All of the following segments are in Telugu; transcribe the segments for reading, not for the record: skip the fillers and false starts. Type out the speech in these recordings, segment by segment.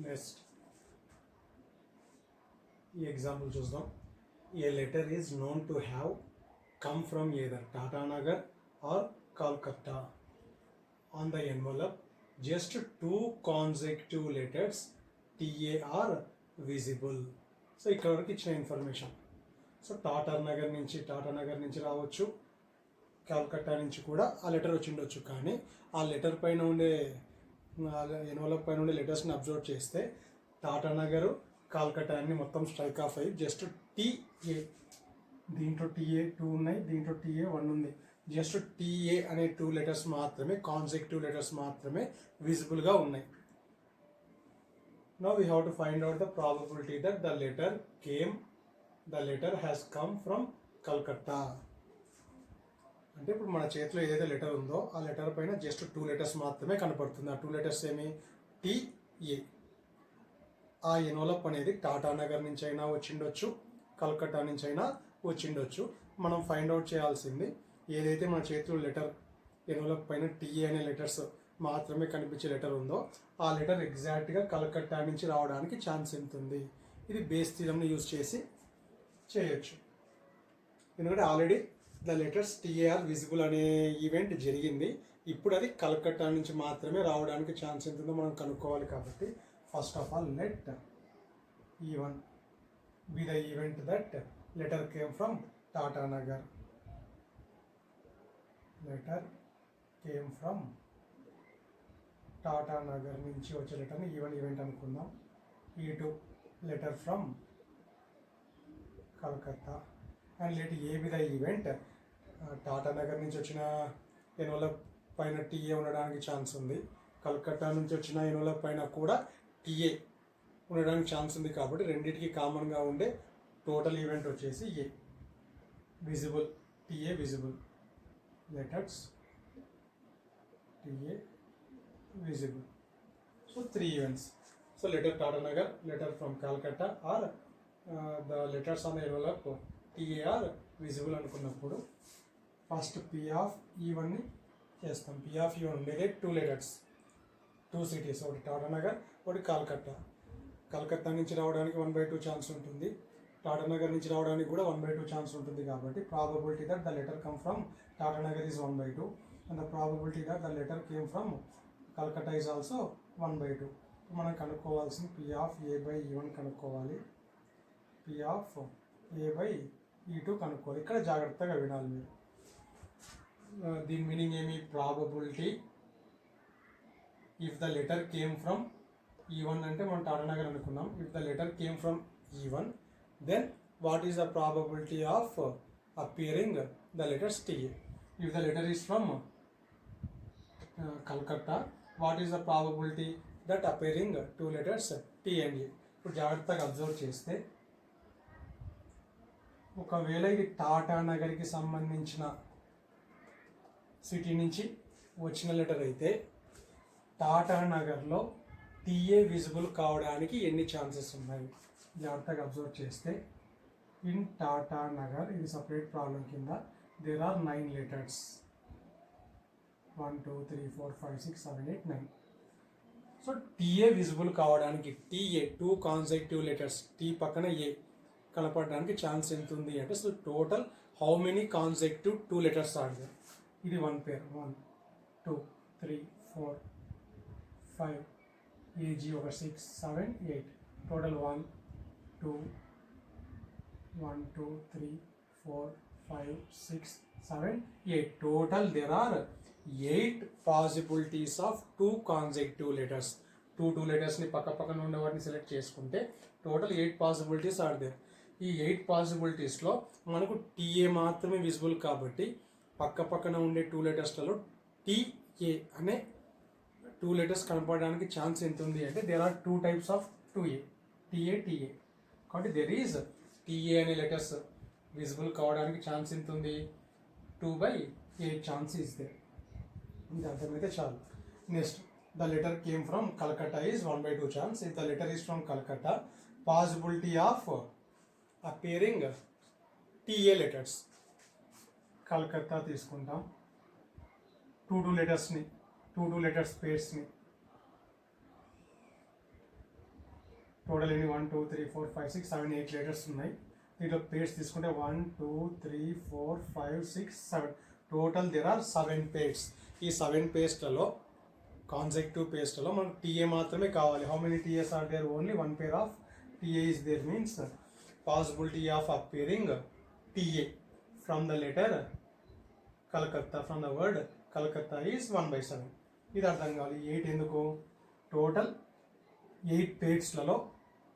నెక్స్ట్ ఈ ఎగ్జాంపుల్ చూద్దాం. A letter is known to have come from either Tatanagar or Calcutta. On the envelope just 2 consecutive letters TA are visible. So ఇక్కడ వరకు ఇచ్చిన ఇన్ఫర్మేషన్. సో టాటానగర్ నుంచి రావచ్చు, కల్కత్తా నుంచి కూడా ఆ లెటర్ వచ్చి ఉండొచ్చు. కానీ ఆ లెటర్ పైన ఉండే ఎన్వలప్ పైన ఉండే లెటర్స్ని అబ్జర్వ్ చేస్తే టాటానగర్ కల్కత్తా అన్ని మొత్తం స్ట్రైక్ ఆఫ్ అయ్యి జస్ట్ TA, దీంట్లో TA 2 ఉన్నాయి, దీంట్లో TA 1 ఉంది. జస్ట్ TA అనే 2 లెటర్స్ మాత్రమే, కాన్సెక్టివ్ లెటర్స్ మాత్రమే విజిబుల్గా ఉన్నాయి. Now we have to find out the probability that the letter has come from Calcutta. అంటే ఇప్పుడు మన చేతిలో ఏదైతే లెటర్ ఉందో ఆ లెటర్ పైన జస్ట్ 2 లెటర్స్ మాత్రమే కనపడుతుంది. ఆ 2 లెటర్స్ ఏమి? TA. ఆ ఎన్వలప్ అనేది టాటానగర్ నుంచి అయినా వచ్చిండొచ్చు, కల్కత్తా నుంచి అయినా వచ్చిండొచ్చు. మనం ఫైండ్ అవుట్ చేయాల్సింది ఏదైతే మన చేతిలో లెటర్ ఎన్వలప్ పైన TA అనే లెటర్స్ మాత్రమే కనిపించే లెటర్ ఉందో ఆ లెటర్ ఎగ్జాక్ట్గా కల్కత్తా నుంచి రావడానికి ఛాన్స్ ఎంత ఉంది. ఇది బేస్ థియరంని యూజ్ చేసి చేయొచ్చు. ఎందుకంటే already the letters TA visible అనే ఈవెంట్ జరిగింది. ఇప్పుడు అది కల్కత్తా నుంచి మాత్రమే రావడానికి ఛాన్స్ ఎంత ఉందో మనం కనుక్కోవాలి. కాబట్టి first of all let E1 be the event that letter came from Tatanagar. Letter came from Tatanagar నుంచి వచ్చే లెటర్ని E1 ఈవెంట్ అనుకుందాం. E2 letter from Calcutta. And let A be the event. Tatanagar నుంచి వచ్చిన ఎన్వలప్ పైన TA ఉండడానికి ఛాన్స్ ఉంది, కలకత్తా నుంచి వచ్చిన ఎన్వలప్ పైన కూడా TA ఉండడానికి ఛాన్స్ ఉంది. కాబట్టి రెండింటికి కామన్గా ఉండే టోటల్ ఈవెంట్ వచ్చేసి a visible, TA visible, letters TA visible. So 3 events. So letter Tatanagar, letter from Calcutta or the letters on the envelope TA are visible అనుకున్నప్పుడు ఫస్ట్ P of E1 ని చేస్తాం. P of E1 ఉండేది 2 లెటర్స్, 2 సిటీస్, ఒకటి టాటానగర్, ఒకటి కల్కత్తా. కల్కత్తా నుంచి రావడానికి 1/2 ఛాన్స్ ఉంటుంది, టాటానగర్ నుంచి రావడానికి కూడా 1/2 ఛాన్స్ ఉంటుంది. కాబట్టి probability that the letter come from Tatanagar is 1/2 and the probability that the letter came from Calcutta is also 1/2. మనం కనుక్కోవాల్సింది P of A/E1 కనుక్కోవాలి, P of A/E2 కనుక్కోవాలి. ఇక్కడ జాగ్రత్తగా వినాలి మీరు. దీని మీనింగ్ ఏమి? Probability if the letter came from E1 అంటే మనం టాటానగర్ అనుకున్నాం. If the letter came from E1 then what is the probability of appearing the letters TA. If the letter is from Calcutta what is the probability that appearing 2 letters T and A. ఇప్పుడు జాగ్రత్తగా అబ్జర్వ్ చేస్తే ఒకవేళ ఇది టాటానగర్కి సంబంధించిన సిటీ నుంచి వచ్చిన లెటర్ అయితే టాటానగర్లో TA విజిబుల్ కావడానికి ఎన్ని ఛాన్సెస్ ఉన్నాయి? జాగ్రత్తగా అబ్జర్వ్ చేస్తే ఇన్ టాటానగర్, ఇది సపరేట్ ప్రాబ్లం కింద, there are 9 letters. 1 2 3 4 5 6 7 8 9. So TA visible కావడానికి TA 2 కాన్సెక్టివ్ లెటర్స్ T పక్కన A కనపడడానికి ఛాన్స్ ఎంత ఉంది అంటే so total how many consecutive 2 letters are there. ఇది 1 పేర్ 1 2 3 4 5 AG ఒక 6 7 8 total 1 2 1 2 3 4 5 6 7 8 total there are 8 possibilities of 2 consecutive letters. 2 లెటర్స్ని పక్క పక్కన ఉండే వాటిని సెలెక్ట్ చేసుకుంటే టోటల్ 8 పాసిబిలిటీస్ ఆర్ దేర్. ఈ 8 పాసిబిలిటీస్లో మనకు TA మాత్రమే విజిబుల్ కాబట్టి పక్క పక్కన ఉండే 2 లెటర్స్లలో TA అనే 2 లెటర్స్ కనపడడానికి ఛాన్స్ ఎంత ఉంది అంటే there are 2 types of 2A, TA. కాబట్టి దెర్ ఈజ్ TA అనే లెటర్స్ విజిబుల్ కావడానికి ఛాన్స్ ఎంత ఉంది? 2/8 ఛాన్స్ ఈజ్ దేర్. ఇది అర్థమైతే చాలు. Next the letter came from Calcutta is 1/2 chance. If the letter is from Calcutta possibility of appearing TA letters. Calcutta తీసుకుంటాం, 2 లెటర్స్ని 2 లెటర్స్ పేర్స్ని టోటల్ ఎన్ని 1 2 3 4 5 6 7 8 లెటర్స్ ఉన్నాయి. దీంట్లో పేర్స్ తీసుకుంటే 1 2 3 4 5 6 7 టోటల్ దేర్ ఆర్ 7 పేర్స్. ఈ 7 పేర్స్లలో కాన్సెక్టివ్ పేర్స్లలో మనకు టీఏ మాత్రమే కావాలి. How many Ts are there? Only 1 pair of T A is there. Means possibility of appearing T A from the letter Calcutta, from the word Calcutta is 1/7. ఇది అర్థం కావాలి. 8 ఎందుకు? టోటల్ 8 పేర్స్లలో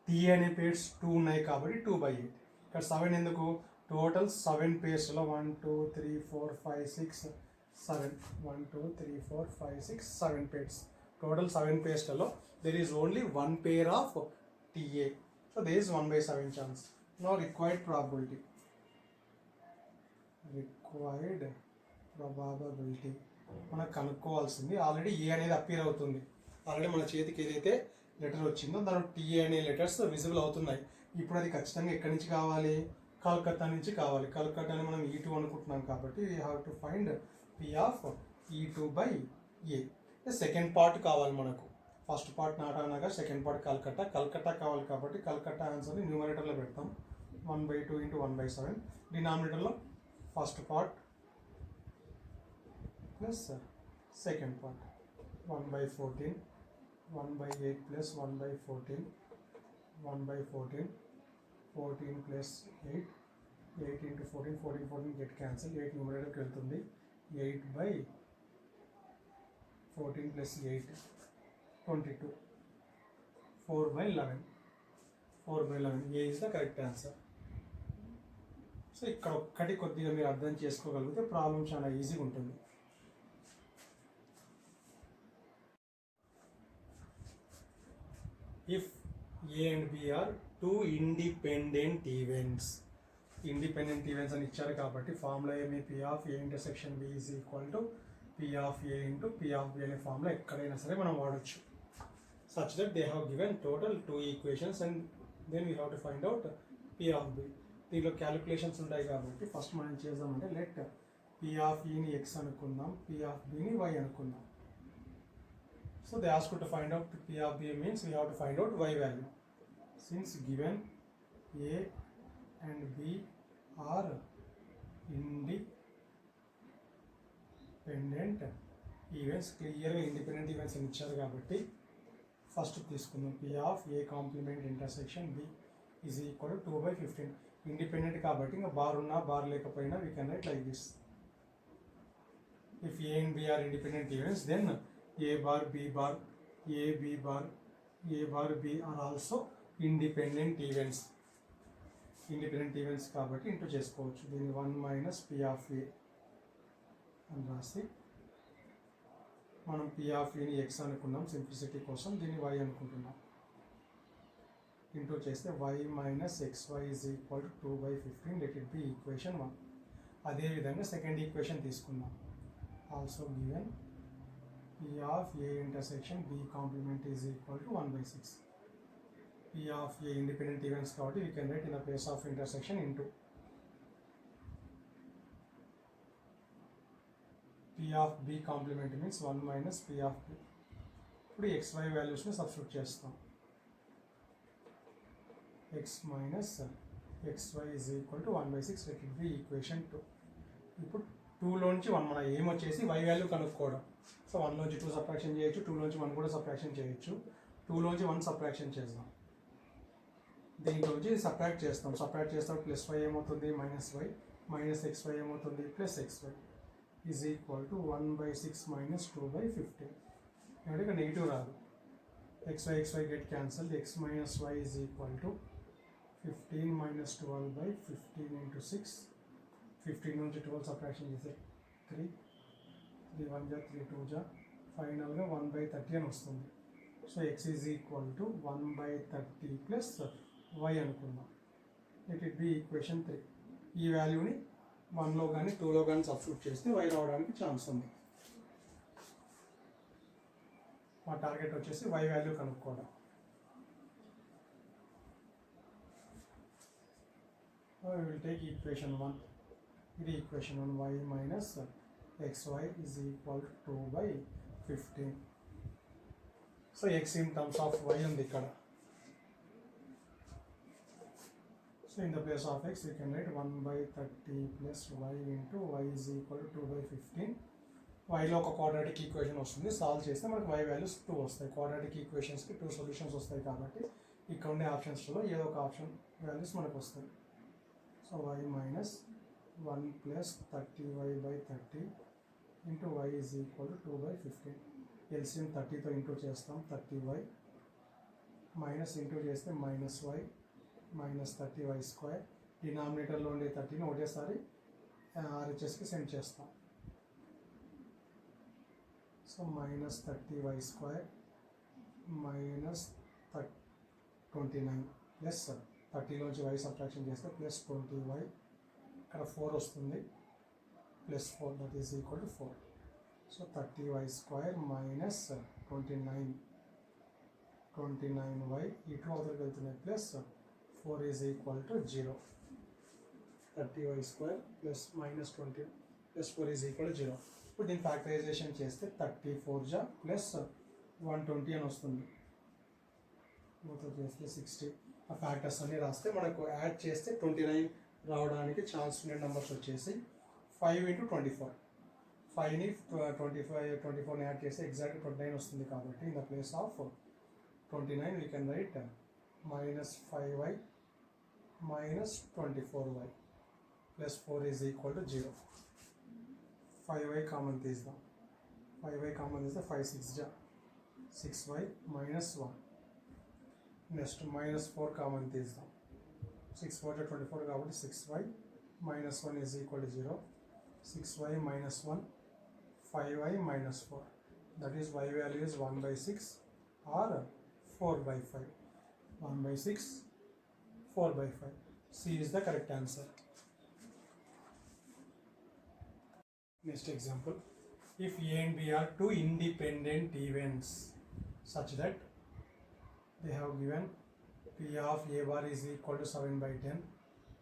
టీఏ అనే పేర్స్ 2 ఉన్నాయి కాబట్టి 2/8. ఇక్కడ 7 ఎందుకు? టోటల్ 7 పేర్స్లో 1 2 3 4 5 6 7 1 2 3 4 5 6 7 pairs. Total 7 పేర్స్లలో there is only 1 pair of TA. So there is 1/7 chance. Now required probability. Required probability మనకు కనుక్కోవాల్సింది. ఆల్రెడీ ఏ అనేది అపియర్ అవుతుంది. ఆల్రెడీ మన చేతికి ఏదైతే లెటర్ వచ్చిందో దాని టీఏ అనే లెటర్స్ విజిబుల్ అవుతున్నాయి. ఇప్పుడు అది ఖచ్చితంగా ఎక్కడి నుంచి కావాలి? కలకత్తా నుంచి కావాలి. కలకత్తాని మనం E2 అనుకుంటున్నాం కాబట్టి we have to find P of E2/A. Second part కావాలి మనకు. First part Tatanagar, second part Calcutta. Calcutta కావాలి కాబట్టి కలకత్తా ఆన్సర్ని న్యూమరేటర్లో పెడతాం. 1/2 × 1/7. డినామినేటర్లో first part plus second part 1/14. 1/8 plus 1/14. 1/14. 14 plus 8. 8 into 14. 14 get cancelled. 8 numeratorకి వెళ్తుంది. 8/14 plus 8 22. 4/11. 4/11. A is the correct answer. So ఇక్కడ ఒక్కటి కొద్దిగా మీరు అర్థం చేసుకోగలిగితే ప్రాబ్లం చాలా ఈజీగా ఉంటుంది. If A and B are two independent events. Independent events అని ఇచ్చారు కాబట్టి ఫార్ములా ఏమి? P of A intersection B is equal to P of A into P of B అనే ఫార్ములా ఎక్కడైనా సరే మనం వాడచ్చు. Such that they have given total 2 equations and then we have to find out P of B. దీనిలో క్యాలిక్యులేషన్స్ ఉంటాయి కాబట్టి ఫస్ట్ మనం చేద్దామంటే లెట్ P of Eని X అనుకుందాం, P of Bని Y అనుకుందాం. So they ask you to find out P of B means we have to find out Y value. Since given A and B are independent events, clearly independent events అని ఇచ్చారు కాబట్టి ఫస్ట్ తీసుకుందాం. P of A complement intersection B is equal to 2/15. Independent కాబట్టి ఇంకా బార్ ఉన్నా బార్ లేకపోయినా we can write like this. If A and B are independent events, then A bar, B bar, A, B bar, A bar, B are also independent events. Independent events కాబట్టి ఇంటూ చేసుకోవచ్చు. దీన్ని 1 minus P of A అని రాసి మనం P of Aని X అనుకున్నాం సింప్లిసిటీ కోసం, దీన్ని Y అనుకుంటున్నాం. ఇంటూ చేస్తే Y minus XY is equal to 2/15. Let it be equation 1. అదేవిధంగా సెకండ్ ఈక్వేషన్ తీసుకుందాం. Also given P of A intersection B complement is equal to 1/6. P of A independent events కాబట్టి we can write in the place of intersection into P of B complement means 1 minus P of B. ఇప్పుడు XY వాల్యూస్ని సబ్స్టిట్యూట్ చేస్తాం. X minus XY is equal to 1/6. Let it be equation 2. ఇప్పుడు 2లోంచి 1 మన ఏం వచ్చేసి Y వాల్యూ కనుక్కోవడం. సో 1లోంచి 2 సబ్ట్రాక్షన్ చేయొచ్చు, 2లోంచి 1 కూడా సబ్ట్రాక్షన్ చేయొచ్చు. 2లోంచి 1 సబ్ట్రాక్షన్ చేద్దాం. దీంట్లోంచి సబ్ట్రాక్ట్ చేస్తాం. సబ్ట్రాక్ట్ చేస్తాం +y ఏమవుతుంది? -y. -xy ఏమవుతుంది? +xy is equal to 1/6 minus 2/15. అంటే ఇక్కడ నెగిటివ్ రాదు. xy get cancel. x minus y is equal to 15 minus 12/15 into 6. 15 నుంచి 12 సబ్ట్రాక్షన్ చేస్తే 3. 3 1 జా 3 2 జా ఫైనల్గా 1/30 అని వస్తుంది. So x is equal to 1/30 plus y అనుకుందాం. It be equation 3. ఈ వాల్యూని 1లో కానీ 2లో కానీ సబ్స్టిట్యూట్ చేస్తే y రావడానికి ఛాన్స్ ఉంది. మా టార్గెట్ వచ్చేసి y వాల్యూ కనుక్కోవడం. We will take equation 1. ఇది equation 1. Y minus xy is equal to 2/15. So x in terms of y ఉంది ఇక్కడ. So in the place of x, we can write 1 by 30 plus y into y is equal to 2 by 15. వైలో ఒక క్వాడ్రాటిక్ ఈక్వేషన్ వస్తుంది, సాల్వ్ చేస్తే మనకు y వాల్యూస్ 2 వస్తాయి. క్వాడ్రాటిక్ ఈక్వేషన్స్కి 2 సొల్యూషన్స్ వస్తాయి కాబట్టి ఇక్కడ ఉండే ఆప్షన్స్లో ఏదో ఒక ఆప్షన్ వాల్యూస్ మనకు వస్తాయి. So y minus 1 plus 30y by 30 into y is equal to 2 by 15. LCM 30తో ఇంటూ చేస్తాం, 30y మైనస్ ఇంటూ చేస్తే minus y minus 30y square. డినామినేటర్లో ఉండే 30ని ఒకటేసారి ఆర్హెచ్ఎస్కి సెండ్ చేస్తాం. So minus 30y square minus 29 plus 30లోంచి y సబ్ట్రాక్షన్ చేస్తే ప్లస్ 20y, ఇక్కడ 4 వస్తుంది, plus 4 that is equal to 4. So 30y square minus 29y ఇటు అవతలకి వెళ్తున్నాయి, plus 4 is equal to 0. 30y square plus minus 20 plus 4 is equal to 0. ఇప్పుడు దీన్ని ఫ్యాక్టరైజేషన్ చేస్తే 34 జా ప్లస్ 120 అని వస్తుంది, మొత్తం చేస్తే 60. ఆ ఫ్యాక్టర్స్ అన్నీ రాస్తే మనకు యాడ్ చేస్తే 29 రావడానికి ఛాన్స్ ఉండే నెంబర్స్ వచ్చేసి 5 ఇంటూ 24. 5ని 24ని యాడ్ చేస్తే ఎగ్జాక్ట్ 29 వస్తుంది కాబట్టి in the place of 29 we can write minus 5y minus 24y plus 4 is equal to 0. 5y common తీద్దాం, 5y కామన్ తీస్తే 5 6 జా 6y minus 1. Next minus 4 common తీద్దాం, 6 4 24 కాబట్టి 6y minus 1 is equal to 0. 6y minus 1 5y minus 4, that is y value is 1/6 or 4/5. 1/6 4/5. C is the correct answer. Next example, if A and B are two independent events such that they have given P of A bar is equal to 7/10.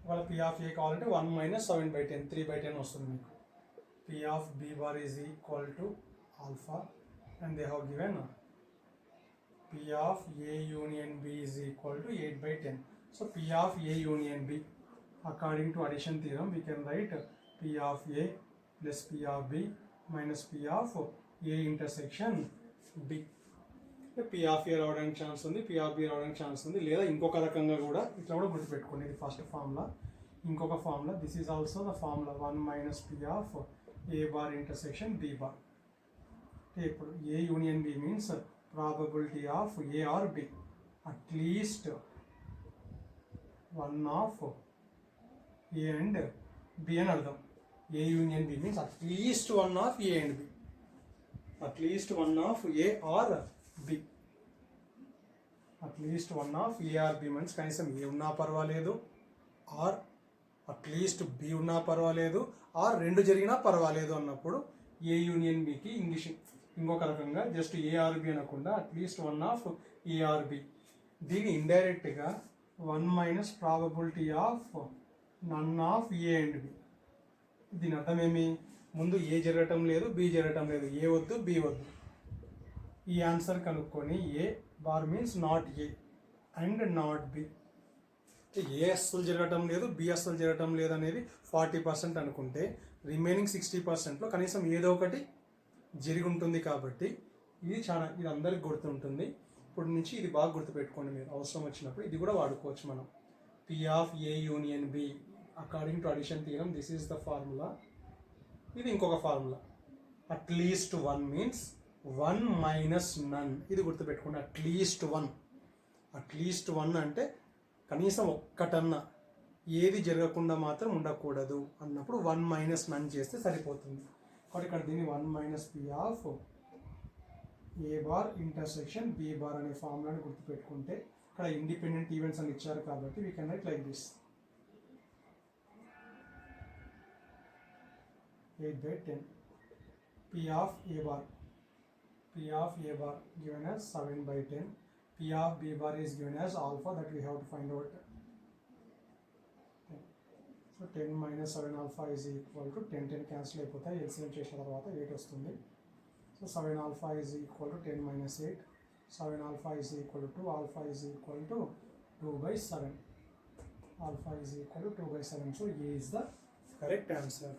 వాళ్ళ P of A కావాలంటే 1 minus 7/10 3/10 వస్తుంది మీకు. P of B bar is equal to alpha and they have given P of A union B is equal to 8/10. So P of A union B, according to addition theorem, we can write P of A plus P of B minus P of A intersection B. P of A రావడానికి ఛాన్స్ ఉంది, P of B రావడానికి ఛాన్స్ ఉంది, లేదా ఇంకొక రకంగా కూడా ఇట్లా కూడా గుర్తుపెట్టుకోండి. ఇది ఫస్ట్ ఫార్ములా, ఇంకొక formula, this is also the formula 1 minus P of A bar intersection B bar. ఇప్పుడు A union B means probability of A or B, at least 1 of A and B అని అర్థం. A union B means at least 1 of A and B. At least 1 of A or B. At least 1 of A or B means కనీసం A ఉన్నా పర్వాలేదు, ఆర్ అట్లీస్ట్ B ఉన్నా పర్వాలేదు, ఆర్ రెండు జరిగినా పర్వాలేదు అన్నప్పుడు A యూనియన్ Bకి ఇంగ్లీష్ ఇంకొక రకంగా జస్ట్ A ఆర్ B అనకుండా at least 1 of A or B. దీని ఇండైరెక్ట్గా 1 minus probability of none of A and B. దీని అర్థం ఏమి, ముందు ఏ జరగటం లేదు, బి జరగటం లేదు, ఏ వద్దు బి వద్దు. ఈ ఆన్సర్ కనుక్కొని A bar means not A and not B. A అస్సలు జరగటం లేదు, బి అస్సలు జరగటం లేదు అనేది 40% అనుకుంటే రిమైనింగ్ 60%లో కనీసం ఏదో ఒకటి జరిగి ఉంటుంది కాబట్టి ఇది అందరికి గుర్తుంటుంది. ఇప్పుడు నుంచి ఇది బాగా గుర్తుపెట్టుకోండి, మీరు అవసరం వచ్చినప్పుడు ఇది కూడా వాడుకోవచ్చు మనం. P of A union B according to addition theorem, this is the formula. ఇది ఇంకొక ఫార్ములా, అట్లీస్ట్ 1 మీన్స్ 1 మైనస్ నన్. ఇది గుర్తుపెట్టుకోండి, అట్లీస్ట్ 1. అట్లీస్ట్ 1 అంటే కనీసం ఒక్కటన్నా ఏది జరగకుండా మాత్రం ఉండకూడదు అన్నప్పుడు 1 మైనస్ నన్ చేస్తే సరిపోతుంది. కాబట్టి ఇక్కడ దీన్ని 1 minus P of A bar intersection B bar అనే ఫార్ములాని గుర్తుపెట్టుకుంటే ఇక్కడ ఇండిపెండెంట్ ఈవెంట్స్ అని ఇచ్చారు కాబట్టి we can write like this 8/10. P of A bar given as 7/10. P of B bar is given as alpha, that we have to find out. So 10 minus 7 alpha is equal to 10 cancel అయిపోతాయి, LCM చేసిన తర్వాత 8 వస్తుంది. So 7 alpha is equal to 10 minus 8. 7 alpha is equal to 2. Alpha is equal to 2/7. alpha is equal to 2/7. So A is the correct answer.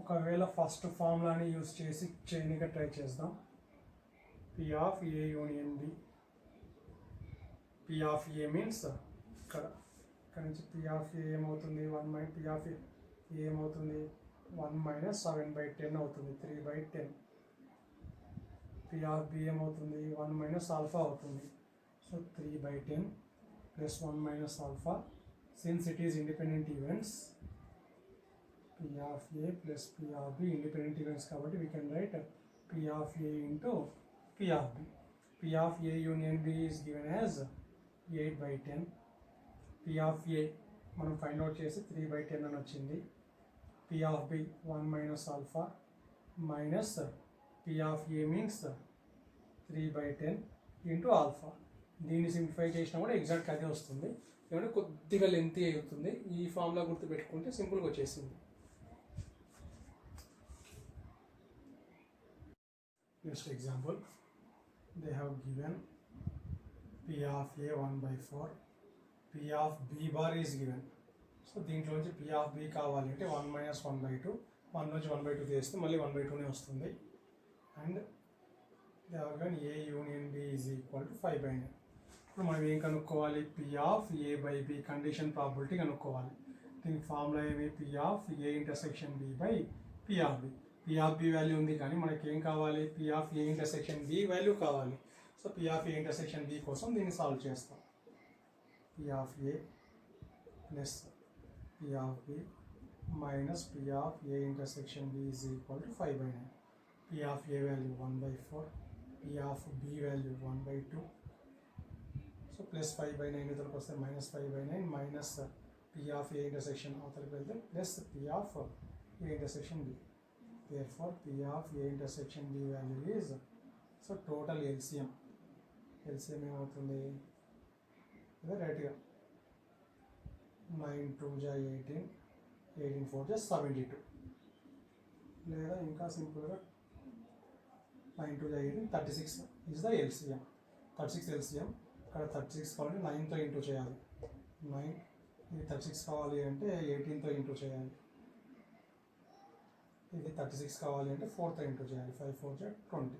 ఒకవేళ ఫస్ట్ ఫార్ములాని యూజ్ చేసి చేయనిగా ట్రై చేద్దాం. P of A union B. P of A means ఇక్కడ నుంచి P of A ఏమవుతుంది 1 P of A ఏమవుతుంది 1 - 7/10 అవుతుంది 3/10. P of B ఏమవుతుంది 1 - alpha అవుతుంది. So 3/10 plus 1 - alpha. Since it is independent events, P of A plus P of B independent events కాబట్టి we can write P of A into P of B. P of A union B is given as 8/10. P of A మనం ఫైండ్ అవుట్ చేసి 3/10 అని వచ్చింది. P of B 1 - alpha minus P of A means 3/10 into alpha. దీన్ని సింప్లిఫై చేసినా కూడా ఎగ్జాక్ట్ అదే వస్తుంది. ఏమంటే కొద్దిగా లెంతీ అవుతుంది. ఈ ఫార్ములా గుర్తుపెట్టుకుంటే సింపుల్గా వచ్చేసింది. Next example, they have given P of A 1/4, P of B bar is given. So దీంట్లో నుంచి P of B కావాలి అంటే 1 - 1/2, 1 నుంచి 1/2 తీస్తే మళ్ళీ 1/2నే వస్తుంది. And they are given A union B is equal to 5/9. ఇప్పుడు మనం ఏం కనుక్కోవాలి? P of A/B condition probability కనుక్కోవాలి. దీనికి ఫార్ములా ఏమి? P of A intersection B by P of B. P of B value ఉంది కానీ మనకి ఏం కావాలి? P of A intersection B value కావాలి. So P of A intersection B కోసం దీన్ని సాల్వ్ చేస్తాం. P of A plus P of B minus P of A intersection B is equal to 5/9. P of A value 1/4, P of B value 1/2. So plus 5/9 ఇతరకు వస్తే minus 5/9 minus P of A intersection అవతలకి వెళ్తే plus P of A intersection B. Therefore, P of A intersection B value is, so total LCM ఏమవుతుంది? ఇదే రైట్గా 9 2 18, 18 4 72. లేదా ఇంకా సింపుల్గా 9 2 18 36 is the LCM. 36 LCM. ఇక్కడ 36 కావాలంటే 9తో ఇంటూ చేయాలి. 9 ఇది 36 కావాలి అంటే 18తో ఇంటూ చేయాలి. ఇది 36 కావాలి అంటే 4తో ఇంటూ చేయాలి. 5 4 20.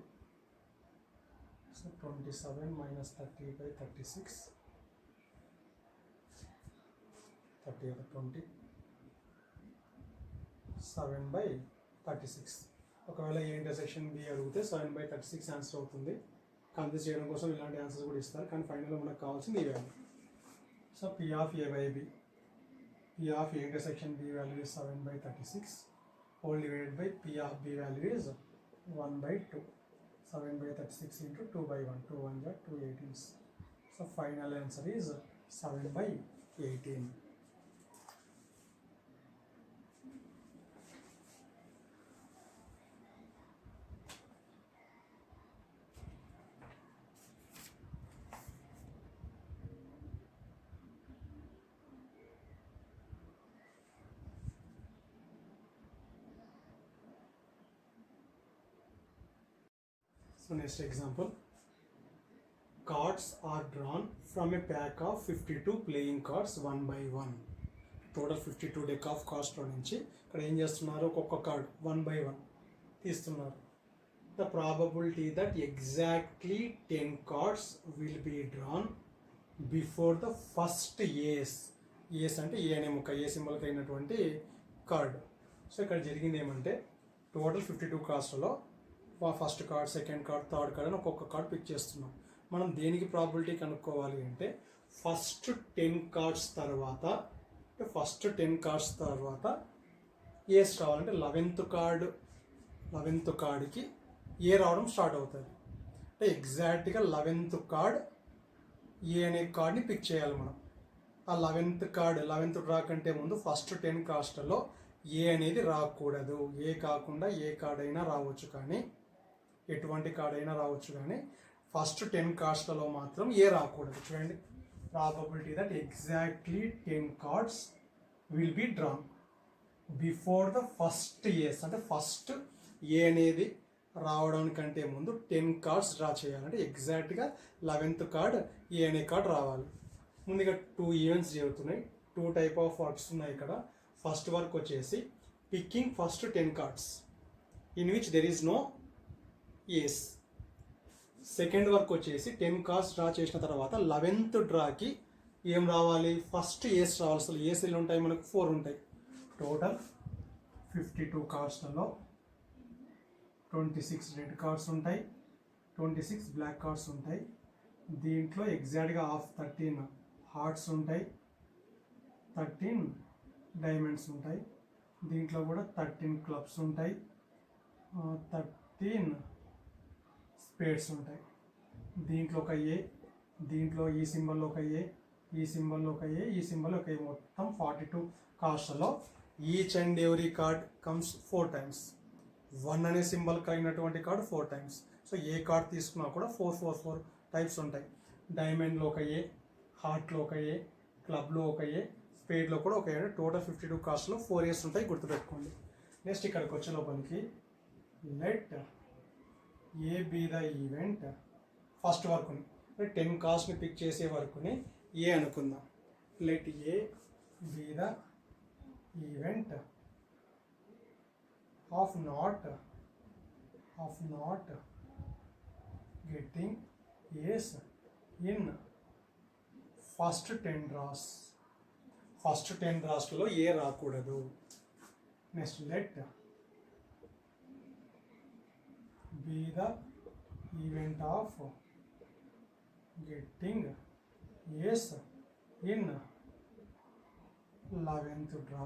సో 27 - 30/36 30 20 7/36. ఒకవేళ ఏ ఇంటర్సెక్షన్ బి అడిగితే 7/36 ఆన్సర్ అవుతుంది. కన్ఫ్యూజ్ చేయడం కోసం ఇలాంటి ఆన్సర్స్ కూడా ఇస్తారు, కానీ ఫైనల్గా మనకు కావాల్సింది ఈ value. So P of A/B, P of A intersection B value is 7/36 whole divided by P of B value is 1/2. 7/36 into 2/1, 2 1 2 18s. So final answer is 7/18. So next example, cards are drawn from a pack of 52 playing cards 1 by 1. Total 52 deck of cards లో నుంచి ఇక్కడ ఏం చేస్తున్నారు? ఒక్కొక్క కార్డ్ 1 by 1 తీస్తున్నారు. The probability that exactly 10 cards will be drawn before the first ace. Ace అంటే ఏ అనే ముక్క, ఏ సింబల్కి అయినటువంటి కార్డ్. సో ఇక్కడ జరిగింది ఏమంటే టోటల్ 52 కార్డ్స్లో first card, second card, third card అని ఒక్కొక్క కార్డ్ పిక్ చేస్తున్నాం. మనం దేనికి ప్రాబిలిటీ కనుక్కోవాలి అంటే ఫస్ట్ 10 కార్డ్స్ తర్వాత ఏస్ రావాలంటే 11th కార్డ్కి ఏ రావడం స్టార్ట్ అవుతుంది. అంటే ఎగ్జాక్ట్గా 11th కార్డ్ ఏ అనే కార్డ్ని పిక్ చేయాలి మనం. ఆ 11th డ్రా కంటే ముందు ఫస్ట్ 10 కార్డ్స్లలో ఏ అనేది రాకూడదు. ఏ కాకుండా ఏ కార్డ్ అయినా రావచ్చు, కానీ ఎటువంటి కార్డ్ అయినా రావచ్చు, కానీ ఫస్ట్ 10 కార్డ్స్లలో మాత్రం ఏ రాకూడదు. చూడండి, probability that exactly 10 cards will be drawn before the first ace. అంటే ఫస్ట్ ఏ అనేది రావడానికంటే ముందు 10 కార్డ్స్ డ్రా చేయాలంటే ఎగ్జాక్ట్గా 11th కార్డ్ ఏ అనే కార్డ్ రావాలి. ముందుగా 2 ఈవెంట్స్ జరుగుతున్నాయి, 2 టైప్ ఆఫ్ వర్క్స్ ఉన్నాయి ఇక్కడ. ఫస్ట్ వర్క్ వచ్చేసి picking first 10 cards in which there is no ace. Second work వచ్చేసి 10 కార్డ్స్ డ్రా చేసిన తర్వాత 11th డ్రాకి ఏం రావాలి, ఫస్ట్ ఏస్ రావాలి. అసలు ఏస్ ఎన్ని ఉంటాయి మనకు 4 ఉంటాయి. టోటల్ 52 కార్డ్స్లలో 26 రెడ్ కార్డ్స్ ఉంటాయి, 26 బ్లాక్ కార్డ్స్ ఉంటాయి. దీంట్లో ఎగ్జాక్ట్గా 13 హార్ట్స్ ఉంటాయి, 13 డైమండ్స్ ఉంటాయి. దీంట్లో కూడా 13 క్లబ్స్ ఉంటాయి, 13 స్పేడ్స్ ఉంటాయి. దీంట్లో ఒక ఏ, దీంట్లో ఈ సింబల్లో ఒక ఏ, ఈ సింబల్లో ఒక ఏ, ఈ సింబల్ ఒక ఏ. మొత్తం 42 కార్డ్స్లో each and every card comes 4 times. 1 అనే సింబల్ కలిగినటువంటి card 4 times. So A card తీసుకున్నా కూడా 4 టైప్స్ ఉంటాయి. డైమండ్లో ఒక ఏ, హార్ట్లో ఒక ఏ, క్లబ్లో ఒక ఏ, స్పేడ్లో కూడా ఒక ఏ. టోటల్ 52 కార్డ్స్లో 4 ఏస్ ఉంటాయి, గుర్తుపెట్టుకోండి. నెక్స్ట్ ఇక్కడికి వచ్చే లోపలికి let A be the event. First వర్క్ని 10 కార్డ్స్ని పిక్ చేసే వర్క్ని ఏ అనుకుందాం. Let A be the event of not getting yes in first 10 draws. First 10 డ్రాస్లో ఏ రాకూడదు. Next let be the event of getting yes in 11th draw.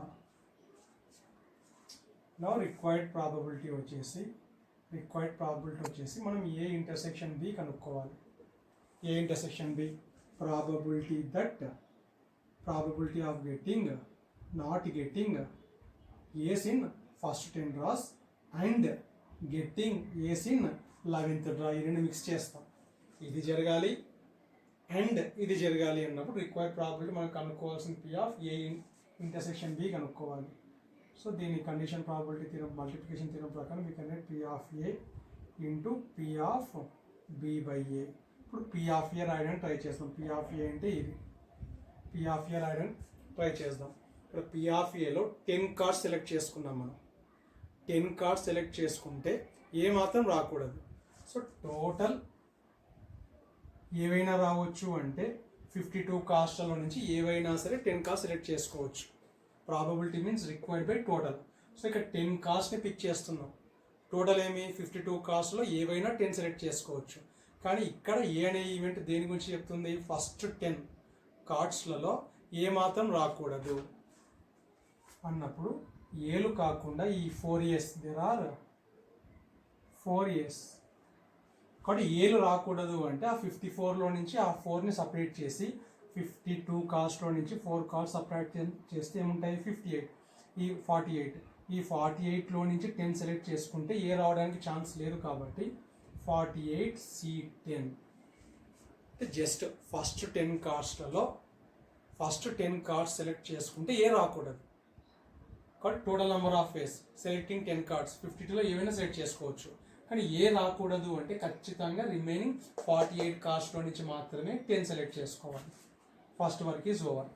నా రిక్వైర్డ్ ప్రాబబిలిటీ వచ్చేసి మనం ఏ ఇంటర్సెక్షన్ బి కనుక్కోవాలి. ఏ intersection B, probability of getting not getting ace in first 10 dross and getting ace in 11th draw. ఈ రెండు మిక్స్ చేస్తాం. ఇది జరగాలి అండ్ ఇది జరగాలి అన్నప్పుడు రిక్వైర్డ్ ప్రాబబిలిటీ మనం కనుక్కోవాల్సిన P of A intersection B కనుక్కోవాలి. సో దీని condition probability theorem, multiplication theorem ప్రకారం we can get P of A into P of B by A. ఇప్పుడు పి ఆఫ్ ఏ రాయడానికి ట్రై చేస్తాం. పి ఆఫ్ ఏ అంటే ఇది. పి ఆఫ్ ఏ రాయడానికి ట్రై చేద్దాం. ఇక్కడ పి ఆఫ్ ఏలో 10 కార్డ్స్ సెలెక్ట్ చేసుకున్నాం మనం. 10 కార్డ్స్ సెలెక్ట్ చేసుకుంటే ఏ మాత్రం రాకూడదు. సో టోటల్ ఏవైనా రావచ్చు అంటే 52 కార్డ్స్లో నుంచి ఏవైనా సరే 10 కార్డ్స్ సెలెక్ట్ చేసుకోవచ్చు. Probability means required by total. So ఇక్కడ 10 కార్డ్స్ని పిక్ చేస్తున్నాం. టోటల్ ఏమి 52 కార్డ్స్లో ఏవైనా 10 సెలెక్ట్ చేసుకోవచ్చు. కానీ ఇక్కడ ఏ అనే ఈవెంట్ దేని గురించి చెప్తుంది, ఫస్ట్ 10 కార్డ్స్లలో ఏ మాత్రం రాకూడదు అన్నప్పుడు ఏలు కాకుండా ఈ 4 ఇయర్స్, దేర్ ఆర్ 4 ఇయర్స్. కాబట్టి ఏలు రాకూడదు అంటే ఆ 54లో నుంచి ఆ 4ని సపరేట్ చేసి 52 కార్డ్స్లో నుంచి 4 కార్డ్స్ సపరేట్ చేస్తే ఏముంటాయి 58. ఈ 48లో నుంచి 10 సెలెక్ట్ చేసుకుంటే ఏ రావడానికి ఛాన్స్ లేదు. కాబట్టి 48C10 అంటే జస్ట్ ఫస్ట్ 10 కార్డ్స్లలో ఫస్ట్ 10 కార్డ్స్ సెలెక్ట్ చేసుకుంటే ఏ రాకూడదు. కాబట్టి total number of ways selecting 10 cards 52లో ఏవైనా సెలెక్ట్ చేసుకోవచ్చు. కానీ ఏ రాకూడదు అంటే ఖచ్చితంగా రిమైనింగ్ 48 కార్డ్స్లో నుంచి మాత్రమే 10 సెలెక్ట్ చేసుకోవాలి. First work is over.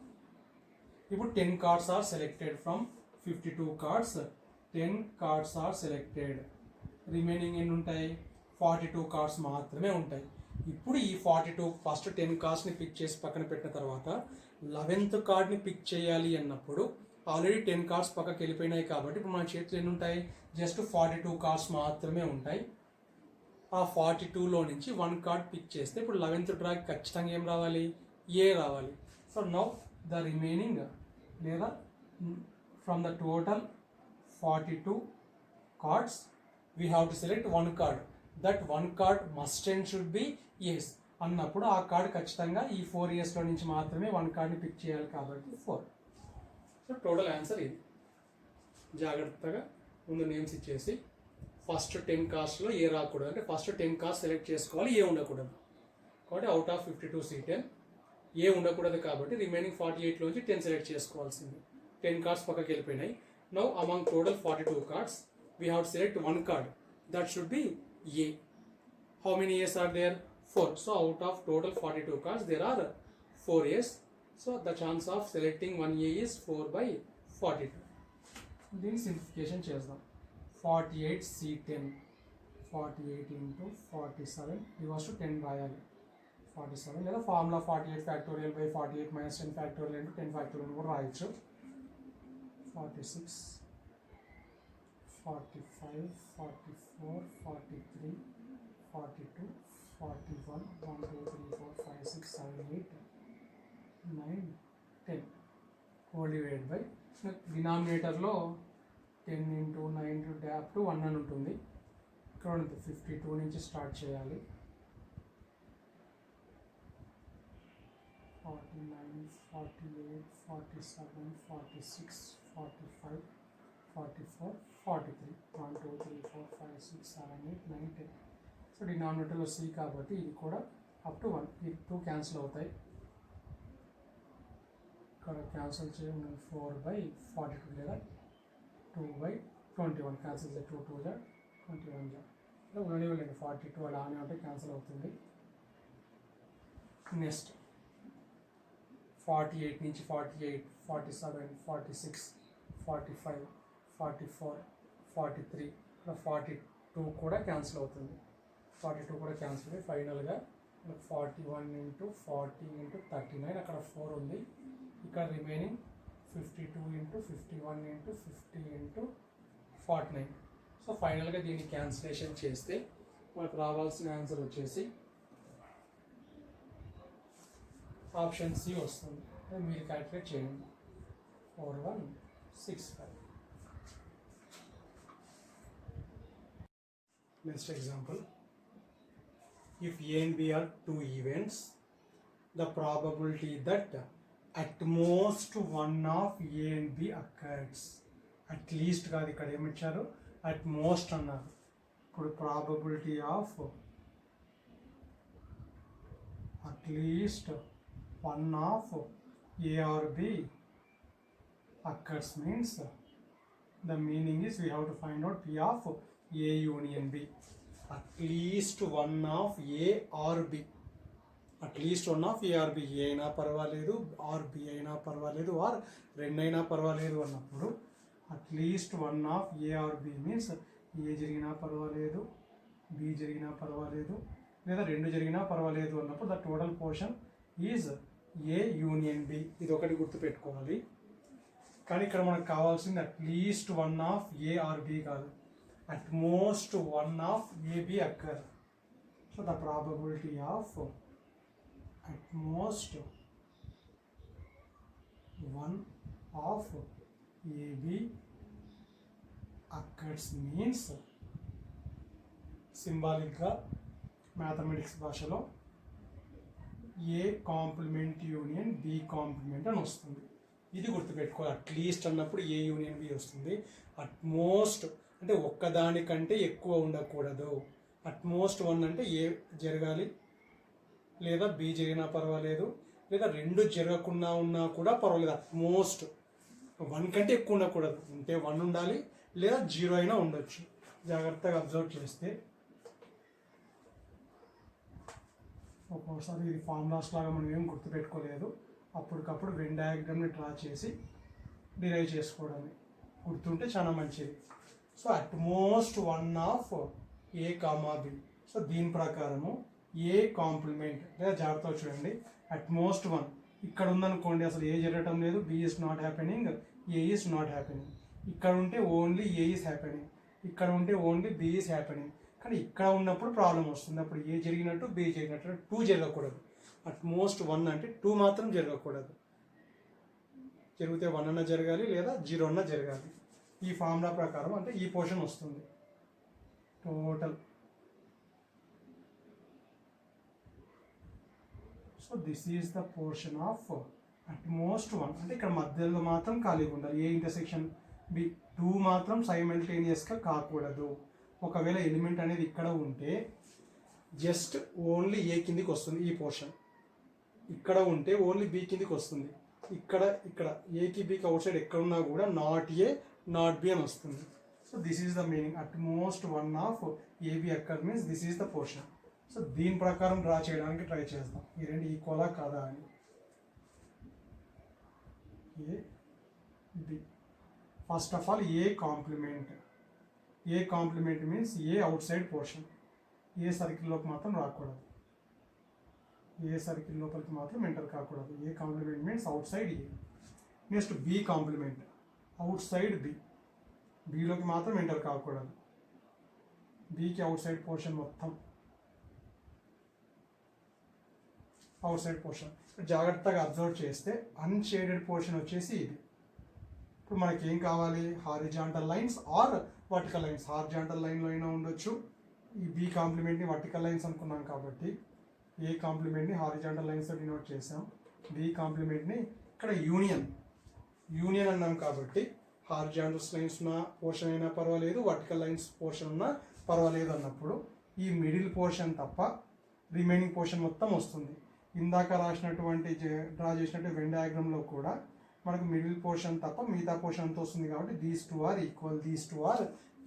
ఇప్పుడు 10 cards are selected from 52 cards. 10 cards are selected. Remaining ఎన్ని ఉంటాయి, 42 కార్డ్స్ మాత్రమే ఉంటాయి. ఇప్పుడు ఈ 42 ఫస్ట్ 10 కార్డ్స్ని పిక్ చేసి పక్కన పెట్టిన తర్వాత 11th కార్డ్ని పిక్ చేయాలి అన్నప్పుడు ఆల్రెడీ 10 కార్డ్స్ పక్కకి వెళ్ళిపోయినాయి. కాబట్టి ఇప్పుడు మన చేతిలో ఎన్ని ఉంటాయి, జస్ట్ 42 కార్డ్స్ మాత్రమే ఉంటాయి. ఆ 42లో నుంచి 1 కార్డ్ పిక్ చేస్తే ఇప్పుడు 11th డ్రాకి ఖచ్చితంగా ఏం రావాలి, ఏ రావాలి. సో నౌ ద రిమైనింగ్ లేదా from the total 42 cards we have to select 1 card. That 1 card must and should be ace అన్నప్పుడు ఆ కార్డ్ ఖచ్చితంగా ఈ 4 ఇయర్స్లో నుంచి మాత్రమే 1 కార్డ్ని పిక్ చేయాలి. కాబట్టి 4. సో టోటల్ ఆన్సర్ ఇది. జాగ్రత్తగా ముందు నేమ్స్ ఇచ్చేసి ఫస్ట్ 10 కార్డ్స్లో ఏ రాకూడదు అంటే ఫస్ట్ 10 కార్డ్స్ సెలెక్ట్ చేసుకోవాలి, ఏ ఉండకూడదు. కాబట్టి అవుట్ ఆఫ్ 52 C10 ఏ ఉండకూడదు. కాబట్టి రిమైనింగ్ 48లోంచి 10 సెలెక్ట్ చేసుకోవాల్సింది. 10 కార్డ్స్ పక్కకి వెళ్ళిపోయినాయి. Now among total 42 cards we have to select 1 card. that should be A. How many A's are there? 4. So out of total 42 cards, there are 4 A's. So the chance of selecting one A is 4 by 42. దీని సింప్లిఫికేషన్ చేద్దాం. 48 C10, 48 into 47 డివైడ్స్ టు 10 రాయాలి. 47 లేదా formula 48 factorial by 48 minus 10 factorial into 10 factorial కూడా రాయొచ్చు. 46, 45, 44, 43, 42, 41, 1, 2, 3, 4, 5, 6, 7, 8, 9, 10 హోల్ డివైడ్ బై డినామినేటర్లో 10 into 9 to అప్ టు 1 అని ఉంటుంది. ఇక్కడ 52 నుంచి స్టార్ట్ చేయాలి. 49, 48, 47, 46, 45, 44, 43, 1, 2, 3, 4, 5, 6, 7, 8, 9, 10. సో డినామినేటర్లో C కాబట్టి ఇది కూడా అప్ టు 1. ఈ 2 క్యాన్సిల్ అవుతాయి. ఇక్కడ క్యాన్సిల్ చేయండి. 4 by 42 లేదా 2 by 21 క్యాన్సిల్ చేయాలి. 2 2 21 ఇలా ఉండనివ్వలేదు. 42 అలానే ఉంటే క్యాన్సిల్ అవుతుంది. నెక్స్ట్ 48 నుంచి 48, 47, 46, 45, 44, 43 ఇక్కడ 42 కూడా క్యాన్సిల్ అవుతుంది. 42 కూడా క్యాన్సిల్ అయ్యి ఫైనల్గా 41 into 40 into 39 అక్కడ 4 ఉంది. ఇక్కడ remaining 52 into 51 into 50 into 49. So ఫైనల్గా దీన్ని క్యాన్సిలేషన్ చేస్తే మనకు రావాల్సిన ఆన్సర్ వచ్చేసి ఆప్షన్ సి వస్తుంది. మీరు క్యాల్కులేట్ చేయండి. 4165. Next example. If A and B are two events, the probability that at most one of A and B occurs. At least కాదు, ఇక్కడ ఏమిచ్చారు? At most అన్నారు. ఇప్పుడు probability of at least one of A or B occurs means the meaning is we have to find out P of A union B. At least one of A or B. At least one of A or B. A అయినా పర్వాలేదు, ఆర్ B అయినా పర్వాలేదు, ఆర్ రెండైనా పర్వాలేదు అన్నప్పుడు at least one of A or B means A జరిగినా పర్వాలేదు, బి జరిగినా పర్వాలేదు, లేదా రెండు జరిగినా పర్వాలేదు అన్నప్పుడు the total portion is A union B. ఇది ఒకటి గుర్తుపెట్టుకోవాలి. కానీ ఇక్కడ మనకు కావాల్సింది at least one of A or B కాదు, at most one of AB occur. So the probability of at most one of AB occurs means symbolic గా మ్యాథమెటిక్స్ భాషలో ఏ కాంప్లిమెంట్ యూనియన్ బి కాంప్లిమెంట్ అని వస్తుంది. ఇది గుర్తుపెట్టుకోవాలి. అట్లీస్ట్ అన్నప్పుడు ఏ యూనియన్ బి వస్తుంది. అట్మోస్ట్ అంటే ఒక్కదానికంటే ఎక్కువ ఉండకూడదు. అట్మోస్ట్ వన్ అంటే ఏ జరగాలి, లేదా బి జరిగినా పర్వాలేదు, లేదా రెండు జరగకుండా ఉన్నా కూడా పర్వాలేదు. అట్మోస్ట్ వన్ కంటే ఎక్కువ ఉండకూడదు. ఉంటే 1 ఉండాలి, లేదా 0 అయినా ఉండొచ్చు. జాగ్రత్తగా అబ్జర్వ్ చేస్తే ఒక్కోసారి ఇది ఫార్ములాస్ లాగా మనం ఏం గుర్తుపెట్టుకోలేదు. అప్పటికప్పుడు వెన్ డయాగ్రామ్ని డ్రా చేసి డిరైవ్ చేసుకోవడమే. గుర్తుంటే చాలా మంచిది. So at most one of A comma B. So దీని ప్రకారము ఏ కాంప్లిమెంట్ లేదా జాగ్రత్తగా చూడండి. అట్ మోస్ట్ వన్ ఇక్కడ ఉందనుకోండి, అసలు ఏ జరగటం లేదు, B is not happening, A is not happening. ఇక్కడ ఉంటే ఓన్లీ ఏ ఈస్ హ్యాపెనింగ్, ఇక్కడ ఉంటే ఓన్లీ బి ఈస్ హ్యాపెనింగ్. కానీ ఇక్కడ ఉన్నప్పుడు ప్రాబ్లం వస్తుంది. అప్పుడు ఏ జరిగినట్టు బి జరిగినట్టు 2 జరగకూడదు. అట్ మోస్ట్ 1 అంటే 2 మాత్రం జరగకూడదు. జరిగితే 1 అన్న జరగాలి, లేదా 0 అన్న జరగాలి. ఈ ఫార్ములా ప్రకారం అంటే ఈ పోర్షన్ వస్తుంది total. So this is the portion of at most 1. అంటే ఇక్కడ మధ్యలో మాత్రం ఖాళీగా ఉండాలి. ఏ ఇంటర్సెక్షన్ బి 2 మాత్రం సైమల్టేనియస్గా కాకూడదు. ఒకవేళ ఎలిమెంట్ అనేది ఇక్కడ ఉంటే జస్ట్ ఓన్లీ ఏ కిందికి వస్తుంది ఈ పోర్షన్. ఇక్కడ ఉంటే ఓన్లీ బి కిందికి వస్తుంది. ఇక్కడ ఏకి బికి అవుట్ సైడ్ ఎక్కడున్నా కూడా నాట్ ఏ నాట్ బి అని వస్తుంది. So this is the meaning at most one of A B occur means this is the portion. So దీని ప్రకారం డ్రా చేయడానికి ట్రై చేద్దాం ఈ రెండు ఈక్వలా కాదా అని. A B first of all A complement. A complement means A outside portion, A సర్కిల్లోకి మాత్రం రాకూడదు, ఏ సర్కిల్ లోపలికి మాత్రం ఎంటర్ కాకూడదు. A complement means outside A. Next B complement outside B, బిలోకి మాత్రం ఎంటర్ కాకూడదు, బికి అవుట్ సైడ్ పోర్షన్ మొత్తం అవుట్ సైడ్ పోర్షన్. జాగ్రత్తగా అబ్జర్వ్ చేస్తే అన్షేడెడ్ పోర్షన్ వచ్చేసి ఇది. ఇప్పుడు మనకి ఏం కావాలి, horizontal lines or vertical lines. హారిజాంటల్ లైన్లో అయినా ఉండొచ్చు. ఈ బి కాంప్లిమెంట్ని వర్టికల్ లైన్స్ అనుకున్నాం కాబట్టి ఏ కాంప్లిమెంట్ని హారిజాంటల్ లైన్స్తో డినోట్ చేసాం, బి కాంప్లిమెంట్ని ఇక్కడ యూనియన్ అన్నాం కాబట్టి హారిజాంటల్ లైన్స్ ఉన్న పోర్షన్ అయినా పర్వాలేదు, వర్టికల్ లైన్స్ పోర్షన్ ఉన్నా పర్వాలేదు అన్నప్పుడు ఈ మిడిల్ పోర్షన్ తప్ప రిమైనింగ్ పోర్షన్ మొత్తం వస్తుంది. ఇందాక రాసినటువంటి డ్రా చేసినట్టు వెన్ డయాగ్రామ్లో కూడా మనకు మిడిల్ పోర్షన్ తప్ప మిగతా పోర్షన్ అంతా వస్తుంది కాబట్టి దీస్ టూ ఆర్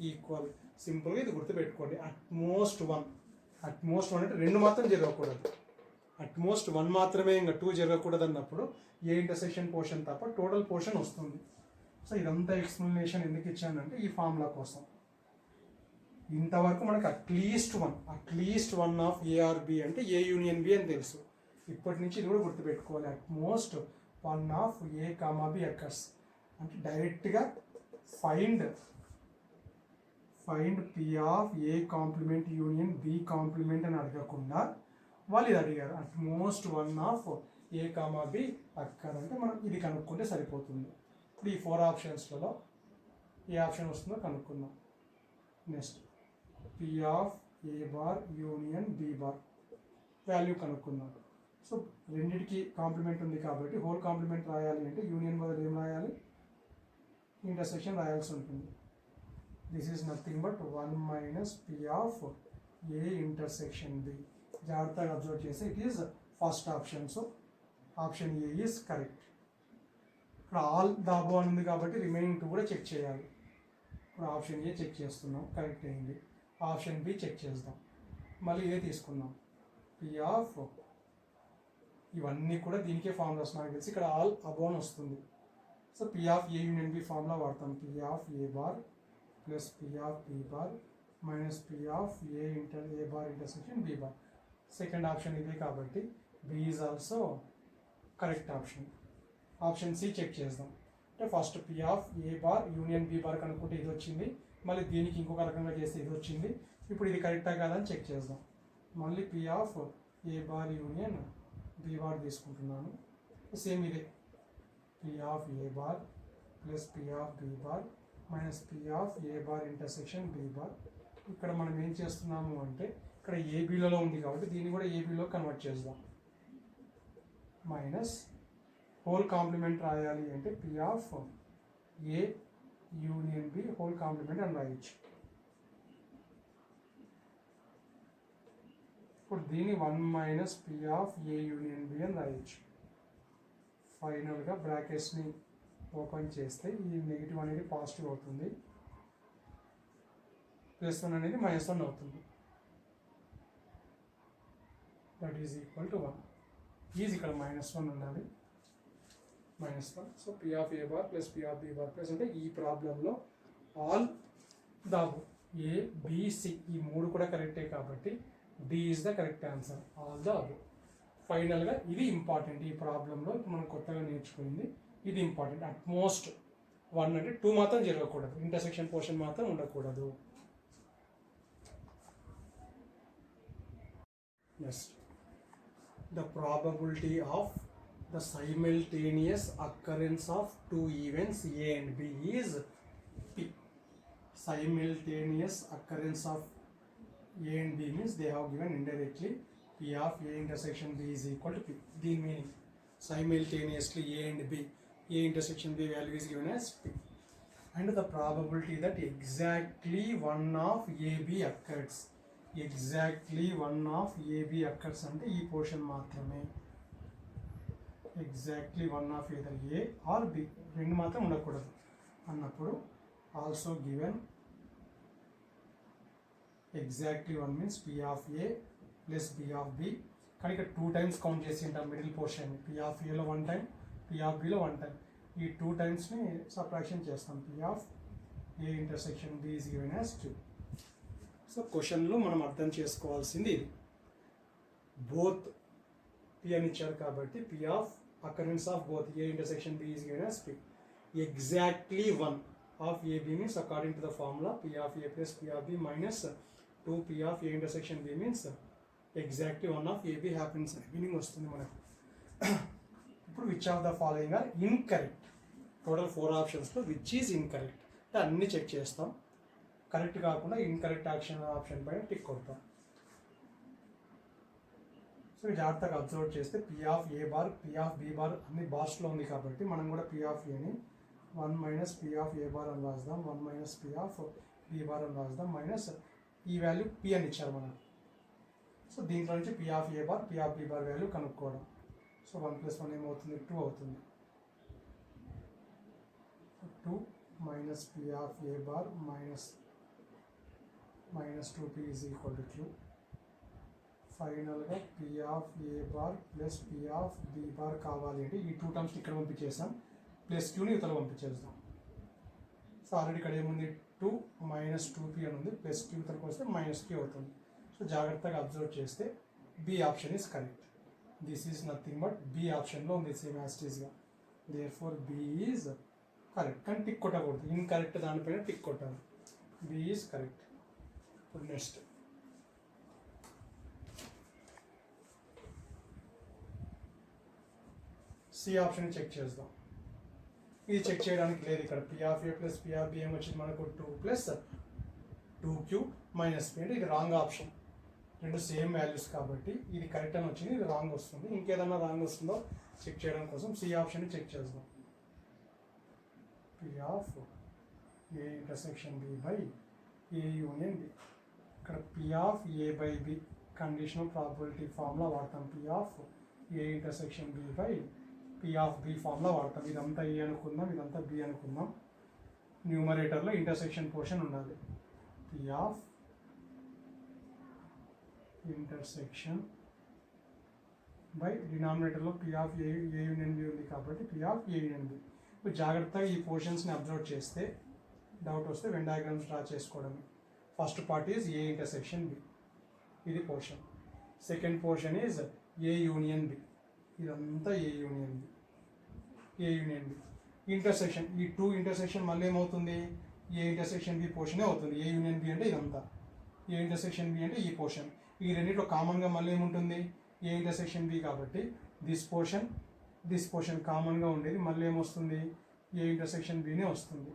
ఈక్వల్. సింపుల్గా ఇది గుర్తుపెట్టుకోండి. అట్మోస్ట్ వన్ అంటే రెండు మాత్రం జరగకూడదు, అట్మోస్ట్ వన్ మాత్రమే, ఇంకా టూ జరగకూడదు అన్నప్పుడు ఏ ఇంటర్సెక్షన్ పోర్షన్ తప్ప టోటల్ పోర్షన్ వస్తుంది. సో ఇదంతా ఎక్స్ప్లెనేషన్ ఎందుకు ఇచ్చానంటే ఈ ఫార్ములా కోసం. ఇంతవరకు మనకు అట్లీస్ట్ వన్ ఆఫ్ ఏఆర్బి అంటే ఏ యూనియన్ బి అని తెలుసు. ఇప్పటి నుంచి ఇది కూడా గుర్తుపెట్టుకోవాలి. At most one of A comma B occurs అంటే డైరెక్ట్గా find P of A complement union B complement అని అడగకుండా వాళ్ళు ఇది అడిగారు. At most one of A comma B occur అంటే మనం ఇది కనుక్కుంటే సరిపోతుంది. ఇప్పుడు ఈ 4 ఆప్షన్స్లలో ఏ ఆప్షన్ వస్తుందో కనుక్కుందాం. Next P of A bar union B bar value కనుక్కుందాం. సో రెండింటికి కాంప్లిమెంట్ ఉంది కాబట్టి హోల్ కాంప్లిమెంట్ రాయాలి అంటే యూనియన్ బదులు ఏం రాయాలి, ఇంటర్సెక్షన్ రాయాల్సి ఉంటుంది. This is nothing but 1 minus P of A intersection B. జాగ్రత్తగా అబ్జర్వ్ చేస్తే it is first option. So option A is correct. ఇక్కడ ఆల్ ద అబవ్ అని ఉంది కాబట్టి రిమైనింగ్ 2 కూడా చెక్ చేయాలి. ఇప్పుడు ఆప్షన్ ఏ చెక్ చేస్తున్నాం, కరెక్ట్ అయింది. ఆప్షన్ బి చెక్ చేద్దాం, మళ్ళీ ఇదే తీసుకుందాం. పి ఆఫ్ ఇవన్నీ కూడా దీనికే ఫార్ములాస్ నాకు తెలిసి ఇక్కడ ఆల్ అబవ్ అని వస్తుంది. So P of A union B formula వాడతాం. P of A bar plus P of B bar minus P of A bar intersection B bar. Second option ఇదే కాబట్టి B is also correct option. Option C check చేద్దాం. అంటే first P of A bar union B bar కనుక్కుంటే ఇది వచ్చింది, మళ్ళీ దీనికి ఇంకొక రకంగా చేస్తే ఇది వచ్చింది. ఇప్పుడు ఇది కరెక్టా కాదని చెక్ చేద్దాం. మళ్ళీ P of A bar union B bar తీసుకుంటున్నాను. సేమ్ ఇదే P of A bar plus P of B bar minus P of A bar intersection B bar. ఇక్కడ మనం ఏం చేస్తున్నాము అంటే ఇక్కడ ఏబీలలో ఉంది కాబట్టి దీన్ని కూడా ఏబీలో కన్వర్ట్ చేద్దాం. మైనస్ హోల్ కాంప్లిమెంట్ రాయాలి అంటే P of A union B whole complement అని రాయొచ్చు. ఇప్పుడు దీన్ని 1 minus P of A union B అని రాయొచ్చు. ఫైనల్గా బ్రాకెట్స్ని ఓపెన్ చేస్తే ఈ నెగిటివ్ అనేది పాజిటివ్ అవుతుంది, +1 అనేది -1 అవుతుంది. That is equal to 1. Is ఇక్కడ -1 ఉండాలి, -1. So P of A bar plus P of B bar plus అంటే ఈ ప్రాబ్లంలో ఆల్ ద ఏ బిసి ఈ 3 కూడా కరెక్టే కాబట్టి D is the correct answer, all the above. ఫైనల్గా ఇది ఇంపార్టెంట్. ఈ ప్రాబ్లంలో ఇప్పుడు మనం కొత్తగా నేర్చుకుంది ఇది ఇంపార్టెంట్. అట్మోస్ట్ 1 అంటే 2 మాత్రం జరగకూడదు, ఇంటర్సెక్షన్ పోర్షన్ మాత్రం ఉండకూడదు. Next the probability of the simultaneous occurrence of 2 events A and B is P. Simultaneous occurrence of A and B means they have given indirectly P of A intersection B is equal to P. The meaning simultaneously A and B, A intersection B value is given as P. And the probability that exactly one of AB occurs. Exactly 1 of A B occurs అంటే ఈ పోర్షన్ మాత్రమే. Exactly 1 of either A or B, రెండు మాత్రం ఉండకూడదు అన్నప్పుడు also given exactly 1 means P of A plus B of B. కానీ ఇక్కడ 2 టైమ్స్ కౌంట్ చేసి ఉంటాం మిడిల్ పోర్షన్. పి ఆఫ్ ఏలో 1 టైం, పి ఆఫ్ బిలో 1 టైం. ఈ 2 టైమ్స్ని సబ్ట్రాక్షన్ చేస్తాం. P of A intersection B is given as 2. So క్వశ్చన్లో మనం అర్థం చేసుకోవాల్సింది ఇది. బోత్ పి అని ఇచ్చారు కాబట్టి P of occurrence of both A intersection B is given as P. Exactly 1 of A B means according to the formula P of A plus P of B minus 2 P of A intersection B means exactly 1 of A B happens అని మీనింగ్ వస్తుంది మనకు. ఇప్పుడు which of the following are incorrect. Total 4 ఆప్షన్స్లో విచ్ ఈజ్ ఇన్కరెక్ట్ అంటే అన్నీ చెక్ చేస్తాం. కరెక్ట్ కాకుండా ఇన్కరెక్ట్ ఆప్షన్ పైన టిక్ కొడతాం. సో జాగ్రత్తగా అబ్జర్వ్ చేస్తే P of A bar, P of B bar అన్ని బార్స్లో ఉంది కాబట్టి మనం కూడా పి ఆఫ్ ఏని 1 minus P of A bar అని రాద్దాం, 1 minus P of B bar అని రాద్దాం, మైనస్ ఈ వాల్యూ పి అని ఇచ్చారు మనకు. సో దీంట్లో నుంచి P of A bar, P of B bar value కనుక్కోవడం. సో 1 + 1 ఏమవుతుంది, 2 అవుతుంది. 2 minus P of A bar minus 2p is equal to 2. ఫైనల్గా P of A bar plus P of B bar కావాలి అంటే ఈ 2 టర్మ్స్ ఇక్కడ పంపించేసాం, ప్లస్ క్యూని ఇతర పంపించేద్దాం. సో ఆల్రెడీ ఇక్కడ ఏముంది 2 మైనస్ 2p అని ఉంది, ప్లస్ క్యూ ఇతరకు వస్తే మైనస్ క్యూ అవుతుంది. సో జాగ్రత్తగా అబ్జర్వ్ చేస్తే B option is correct. This is nothing but B ఆప్షన్లో ఉంది సేమ్ యాజ్ ఇట్ ఈస్గా. Therefore B is correct. కానీ టిక్ కొట్టకూడదు, ఇన్కరెక్ట్ దానిపైన టిక్ కొట్టాలి. B is correct. ఇప్పుడు నెక్స్ట్ సి ఆప్షన్ చెక్ చేద్దాం. ఇది చెక్ చేయడానికి లేదు. ఇక్కడ P of A plus P of B ఏమొచ్చింది మనకు 2 + 2q మైనస్ పి అంటే ఇది రాంగ్ ఆప్షన్. రెండు సేమ్ వాల్యూస్ కాబట్టి ఇది కరెక్ట్ అని వచ్చింది, ఇది రాంగ్ వస్తుంది. ఇంకేదన్నా రాంగ్ వస్తుందో చెక్ చేయడం కోసం సి ఆప్షన్ చెక్ చేద్దాం. P of A intersection B by A union B. ఇక్కడ P of A by B conditional probability formula వాడతాం. P of A intersection B by P of B formula వాడతాం. ఇదంతా ఏ అనుకుందాం, ఇదంతా బి అనుకుందాం. న్యూమరేటర్లో ఇంటర్సెక్షన్ పోర్షన్ ఉండాలి. పి ఆఫ్ ఇంటర్సెక్షన్ బై డినామినేటర్లో P of A union B ఉంది కాబట్టి P of A union B. ఇప్పుడు జాగ్రత్తగా ఈ పోర్షన్స్ని అబ్జర్వ్ చేస్తే డౌట్ వస్తే వెన్ డయాగ్రామ్స్ డ్రా చేసుకోవడమే. First part is A intersection B, ఇది portion. Second portion is A union B, ఇదంతా A union B, A union B. Intersection ఈ 2 ఇంటర్సెక్షన్ మళ్ళీ ఏమవుతుంది, ఏ ఇంటర్సెక్షన్ బి పోర్షనే అవుతుంది. ఏ యూనియన్ బి అంటే ఇదంతా, ఏ ఇంటర్సెక్షన్ బి అంటే ఈ పోర్షన్. ఈ రెండింటిలో కామన్గా మళ్ళీ ఏముంటుంది, ఏ ఇంటర్సెక్షన్ బి కాబట్టి దిస్ పోర్షన్ కామన్గా ఉండేది మళ్ళీ ఏమొస్తుంది, ఏ ఇంటర్సెక్షన్ బినే వస్తుంది.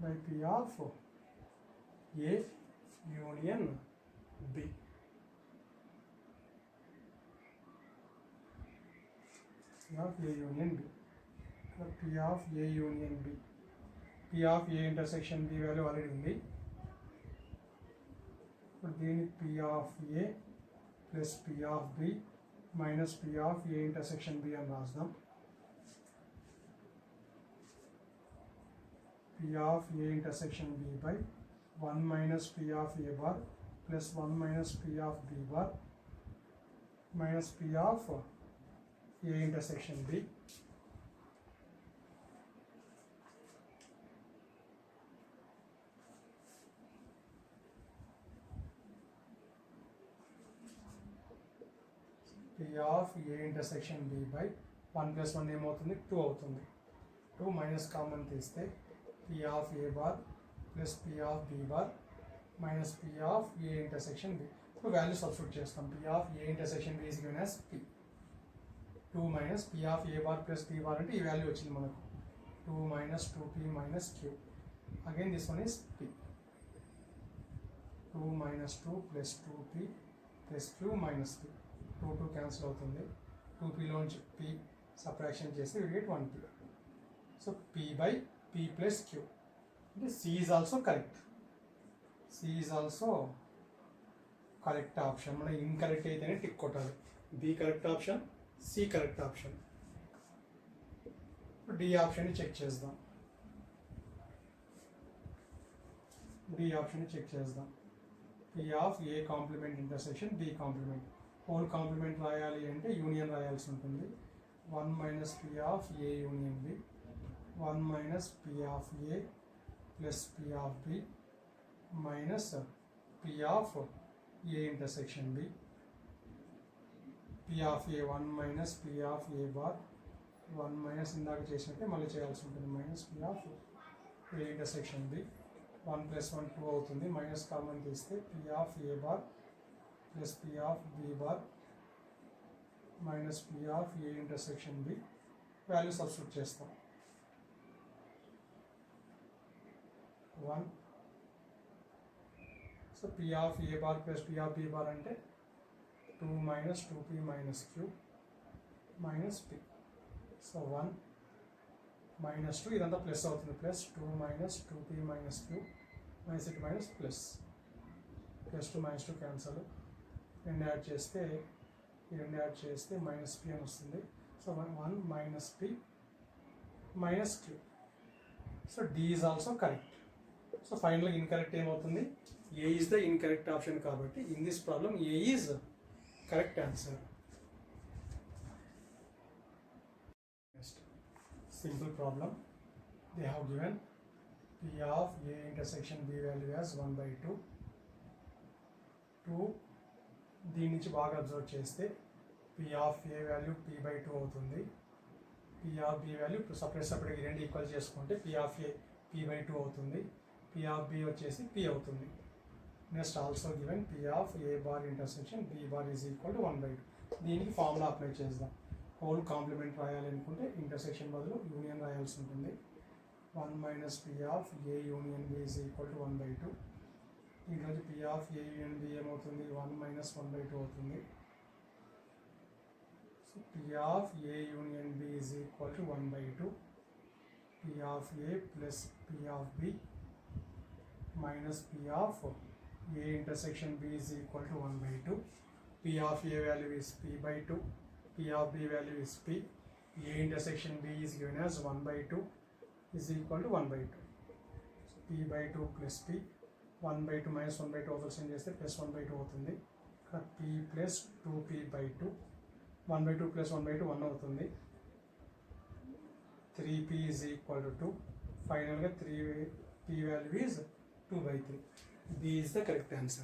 By P of A union B. P of A union B. P of A union B. P of A intersection B value already ఉంది. ఇప్పుడు దీన్ని P of A plus P of B minus P of A intersection B అని రాద్దాం. P of A intersection B by 1 minus P of A bar plus 1 minus P of B bar minus P of A intersection B. P of A intersection B by 1 + 1 ఏమవుతుంది, 2 అవుతుంది. 2 మైనస్ కామన్ తీస్తే P of A bar plus P of B bar minus P of A intersection B. ఇప్పుడు వాల్యూ సబ్స్టిట్యూట్ చేస్తాం. P of A intersection B is given as P. 2 minus P of A bar plus B bar అంటే ఈ వాల్యూ వచ్చింది మనకు. 2 minus 2P minus Q. Again this one is P. 2 minus 2 plus 2P plus Q minus P. 2 cancel అవుతుంది. 2Pలోంచి P సబ్ట్రాక్షన్ చేస్తే we get 1P. So P by P plus Q. అంటే C is also correct. C is also correct option. మనం ఇన్కరెక్ట్ అయితేనే టిక్ కొట్టాలి. B correct option, C correct option. D ఆప్షన్ని చెక్ చేద్దాం. D ఆప్షన్ని చెక్ చేద్దాం. P of A complement intersection B complement. Whole complement రాయాలి అంటే యూనియన్ రాయాల్సి ఉంటుంది. 1 minus P of A union B, 1 minus P of A plus P of B minus P of A intersection B. P of A 1 minus P of A bar, 1 minus ఇందాక చేసినట్టే మళ్ళీ చేయాల్సి ఉంటుంది, minus P of A intersection B. 1 plus 1 2 అవుతుంది, మైనస్ కామన్ తీస్తే P of A bar plus P of B bar minus P of A intersection B. Value substitute చేస్తాం. 1 so P of A bar plus P of B bar అంటే 2 minus 2P minus Q minus P. So 1 minus 2 ఇదంతా ప్లస్ అవుతుంది, plus 2 minus 2P minus Q minus ఇటు minus plus, plus 2 minus 2 cancel, రెండు యాడ్ చేస్తే ఈ రెండు యాడ్ చేస్తే మైనస్ P అని వస్తుంది. So 1 minus P minus Q. So D is also correct. So ఫైనల్గా ఇన్కరెక్ట్ ఏమవుతుంది, A is the incorrect option కాబట్టి in this problem A is correct answer. Next simple problem. They have given P of A intersection B value as 1/2. 2 దీని నుంచి బాగా అబ్జర్వ్ చేస్తే P of A value P/2 అవుతుంది. P ఆఫ్ B వాల్యూ సపరేట్గా రెండు ఈక్వల్ చేసుకుంటే P ఆఫ్ A P/2 అవుతుంది. P ఆఫ్ B వచ్చేసి P అవుతుంది. Next also given P of A bar intersection B bar is equal to 1/2. దీనికి ఫార్ములా అప్లై చేద్దాం. హోల్ కాంప్లిమెంట్ రాయాలి అనుకుంటే ఇంటర్సెక్షన్ బదులు యూనియన్ రాయాల్సి ఉంటుంది. 1 minus P of A union B is equal to 1/2. దీంట్లో P of A union B ఏమవుతుంది, 1 మైనస్ 1/2 అవుతుంది. So P of A union B is equal to 1/2. P of A plus P of B minus P of A intersection B is equal to 1/2. P of A value is P/2. P of B value is P. A intersection B is given as 1/2 is equal to 1/2. So P/2 plus P. 1/2 minus 1/2 operation చేస్తే ప్లస్ 1/2 అవుతుంది. P plus 2P/2. 1/2 ప్లస్ 1/2 1 అవుతుంది. 3P is equal to 2. ఫైనల్గా 3P value is 2/3. B is the correct answer.